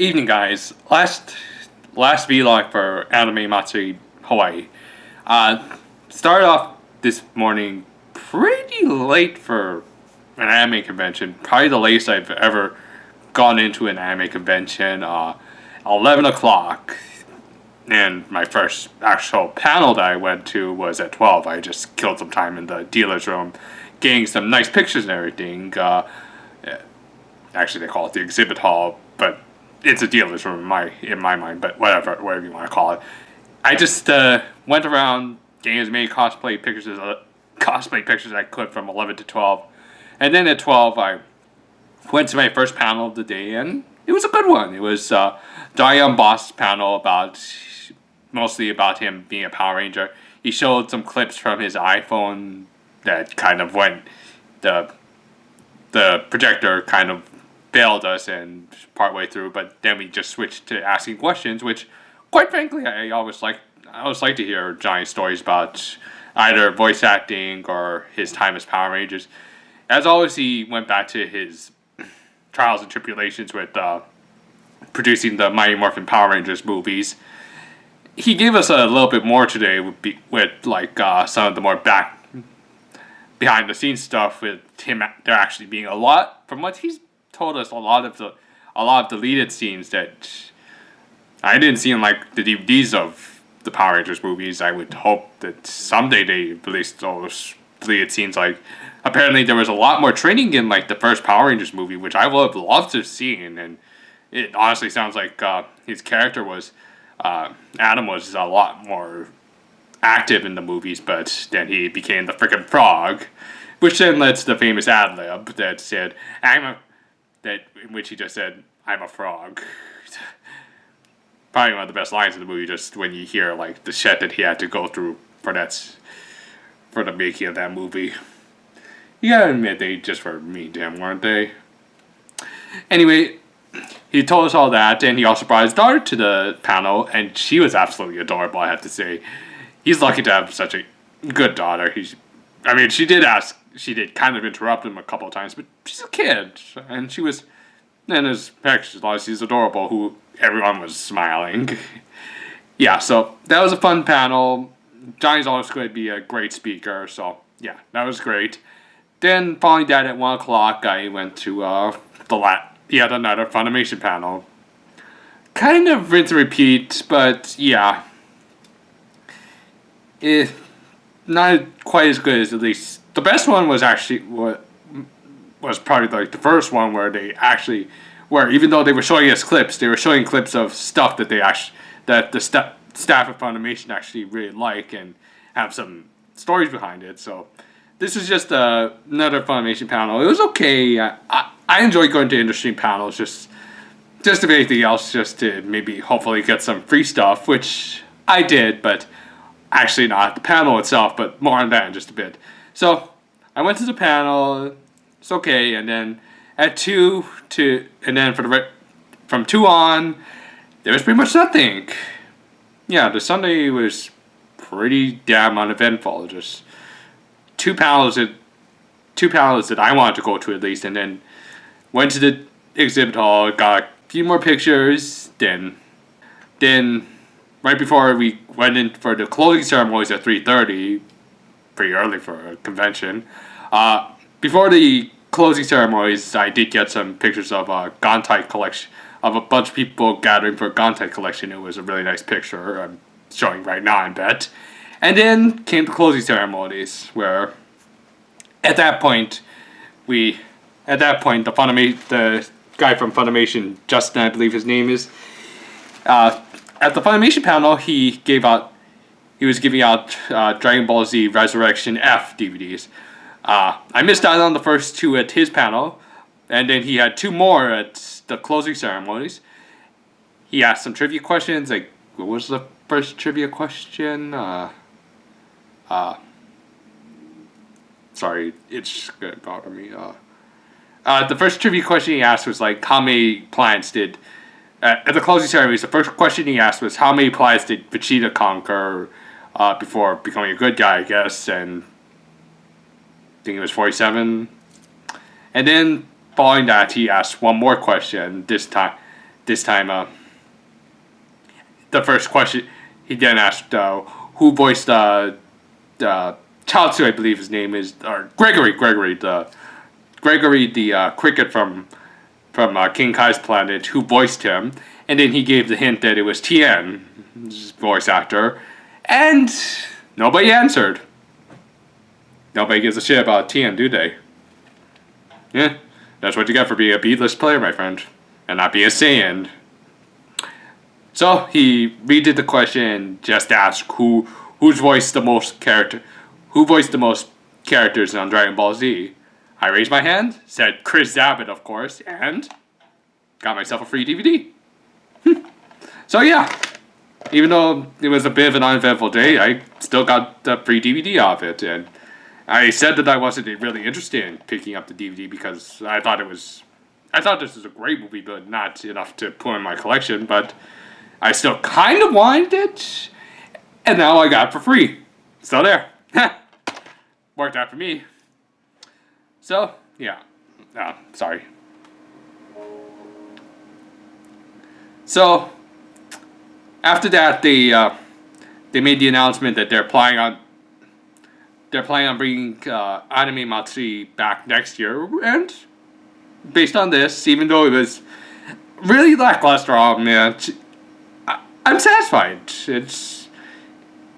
Evening, guys. Last vlog for Anime Matsuri Hawaii. Started off this morning pretty late for an anime convention. Probably the latest I've ever gone into an anime convention. 11 o'clock. And my first actual panel that I went to was at 12. I just killed some time in the dealer's room, getting some nice pictures and everything. Actually, they call it the exhibit hall, but it's a dealer's room in my mind, but whatever you want to call it. I just went around getting as many cosplay pictures as I could from 11 to 12, and then at 12 I went to my first panel of the day, and it was a good one. It was Diane Boss panel mostly about him being a Power Ranger. He showed some clips from his iPhone that kind of went the projector kind of failed us and partway through, but then we just switched to asking questions, which, quite frankly, I always like to hear Johnny's stories about either voice acting or his time as Power Rangers. As always, he went back to his trials and tribulations with producing the Mighty Morphin Power Rangers movies. He gave us a little bit more today with some of the more behind the scenes stuff, with him there actually being a lot, from what he's told us, a lot of deleted scenes that I didn't see in like the DVDs of the Power Rangers movies. I would hope that someday they release those deleted scenes. Like, apparently there was a lot more training in like the first Power Rangers movie, which I would have loved to have seen, and it honestly sounds like his character was Adam was a lot more active in the movies, but then he became the frickin' frog, which then led to the famous ad lib that said, in which he just said, "I'm a frog." Probably one of the best lines in the movie, just when you hear like the shit that he had to go through for the making of that movie. You gotta admit, they just were mean to him, weren't they? Anyway, he told us all that, and he also brought his daughter to the panel, and she was absolutely adorable, I have to say. He's lucky to have such a good daughter. She did kind of interrupt him a couple of times, but she's a kid, and she was, and his pictures, she's adorable, who everyone was smiling. Yeah, so that was a fun panel. Johnny's always going to be a great speaker, so yeah, that was great. Then, following that at 1 o'clock, I went to yet another Funimation panel. Kind of rinse and repeat, but yeah. Not quite as good as, at least the best one was actually was probably like the first one, where even though they were showing us clips, they were showing clips of stuff that the staff of Funimation actually really like and have some stories behind it. So this is just another Funimation panel. It was okay. I enjoy going to industry panels, just if anything else, just to maybe hopefully get some free stuff, which I did, but actually not the panel itself, but more on that in just a bit. So I went to the panel. It's okay, and then at 2 from 2 on, there was pretty much nothing. Yeah, the Sunday was pretty damn uneventful. Just two panels that I wanted to go to, at least, and then went to the exhibit hall, got a few more pictures, then right before we went in for the closing ceremonies at 3:30, pretty early for a convention. Before the closing ceremonies, I did get some pictures of a Gontai collection, of a bunch of people gathering for a Gontai collection. It was a really nice picture. I'm showing right now, I bet. And then came the closing ceremonies, where at that point, the guy from Funimation, Justin, I believe his name is, at the Funimation panel, he was giving out Dragon Ball Z Resurrection F DVDs. I missed out on the first two at his panel, and then he had two more at the closing ceremonies. He asked some trivia questions. Like, what was the first trivia question? Sorry, it's gonna bother me. The first trivia question he asked was like, how many planets did... at the closing ceremonies, the first question he asked was, how many planets did Vegeta conquer before becoming a good guy, I guess, and I think it was 47. And then, following that, he asked one more question, this this time, the first question he then asked, who voiced Chaozu, I believe his name is, or Gregory the cricket from King Kai's planet, who voiced him, and then he gave the hint that it was Tien, his voice actor, and nobody answered. Nobody gives a shit about Tien, do they? Yeah, that's what you get for being a B-list player, my friend, and not being a Saiyan. So he redid the question and just asked who voiced the most characters on Dragon Ball Z. I raised my hand, said Chris Zabit, of course, and got myself a free DVD. So yeah, even though it was a bit of an uneventful day, I still got the free DVD of it, and I said that I wasn't really interested in picking up the DVD because I thought this was a great movie, but not enough to put in my collection, but I still kind of wanted it, and now I got it for free. Still there. Worked out for me. So, yeah. Sorry. So, after that, they made the announcement that they're planning on bringing Anime Matsuri back next year, and based on this, even though it was really lackluster, I'm satisfied.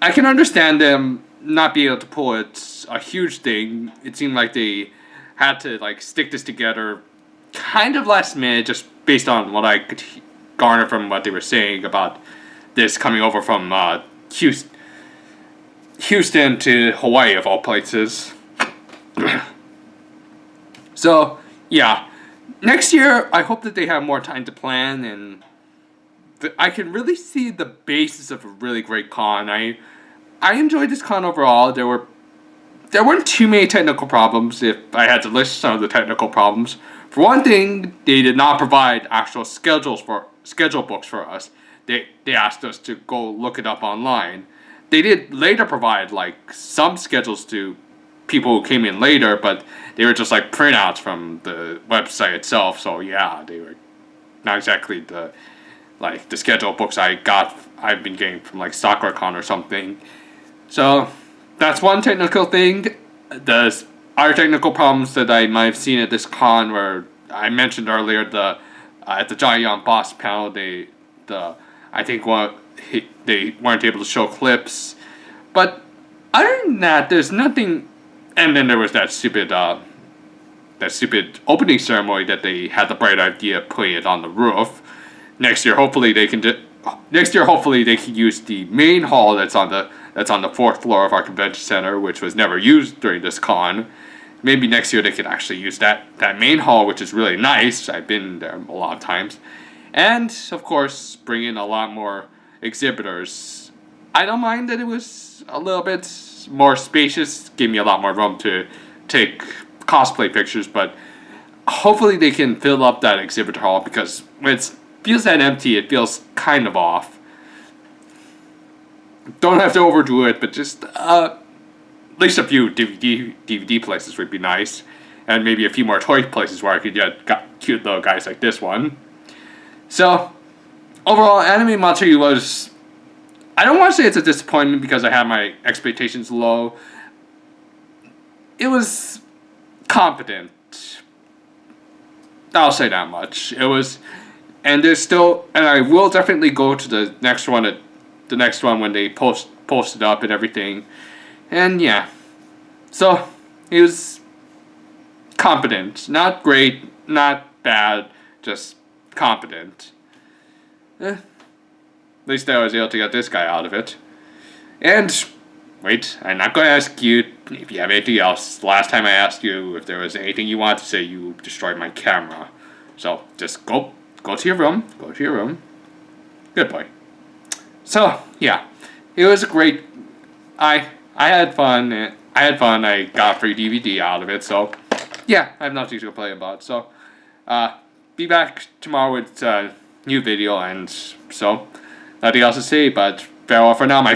I can understand them not being able to pull it a huge thing. It seemed like they had to stick this together kind of last minute, just based on what I could garner from what they were saying about this coming over from Houston to Hawaii, of all places. So, yeah. Next year, I hope that they have more time to plan, and I can really see the basis of a really great con. I enjoyed this con overall. There weren't too many technical problems, if I had to list some of the technical problems. For one thing, they did not provide actual schedule books for us. They asked us to go look it up online. They did later provide some schedules to people who came in later, but they were just printouts from the website itself. So yeah, they were not exactly the schedule books I've been getting from Sakura Con or something. So that's one technical thing. The other technical problems that I might have seen at this con were, I mentioned earlier, at the Johnny Young Boss panel, they weren't able to show clips. But other than that, there's nothing. And then there was that stupid opening ceremony that they had the bright idea of putting it on the roof. Next year, hopefully they can use the main hall that's on the 4th floor of our convention center, which was never used during this con. Maybe next year they could actually use that main hall, which is really nice. I've been there a lot of times. And, of course, bring in a lot more exhibitors. I don't mind that it was a little bit more spacious, gave me a lot more room to take cosplay pictures, but hopefully they can fill up that exhibit hall, because when it feels that empty, it feels kind of off. Don't have to overdo it, but just at least a few DVD places would be nice, and maybe a few more toy places where I could get cute little guys like this one. So, overall, Anime Matsuri was, I don't want to say it's a disappointment because I had my expectations low. It was competent. I'll say that much. It was, and there's still, and I will definitely go to the next one when they post it up and everything. And yeah. So, it was competent. Not great, not bad, just competent. At least I was able to get this guy out of it. And, wait, I'm not going to ask you if you have anything else. Last time I asked you if there was anything you wanted to say, you destroyed my camera. So, just go to your room. Go to your room. Good boy. So, yeah. It was great. I had fun. I got free DVD out of it. So, yeah, I have nothing to complain about. So, be back tomorrow with a new video, and so nothing else to say, but farewell for now, my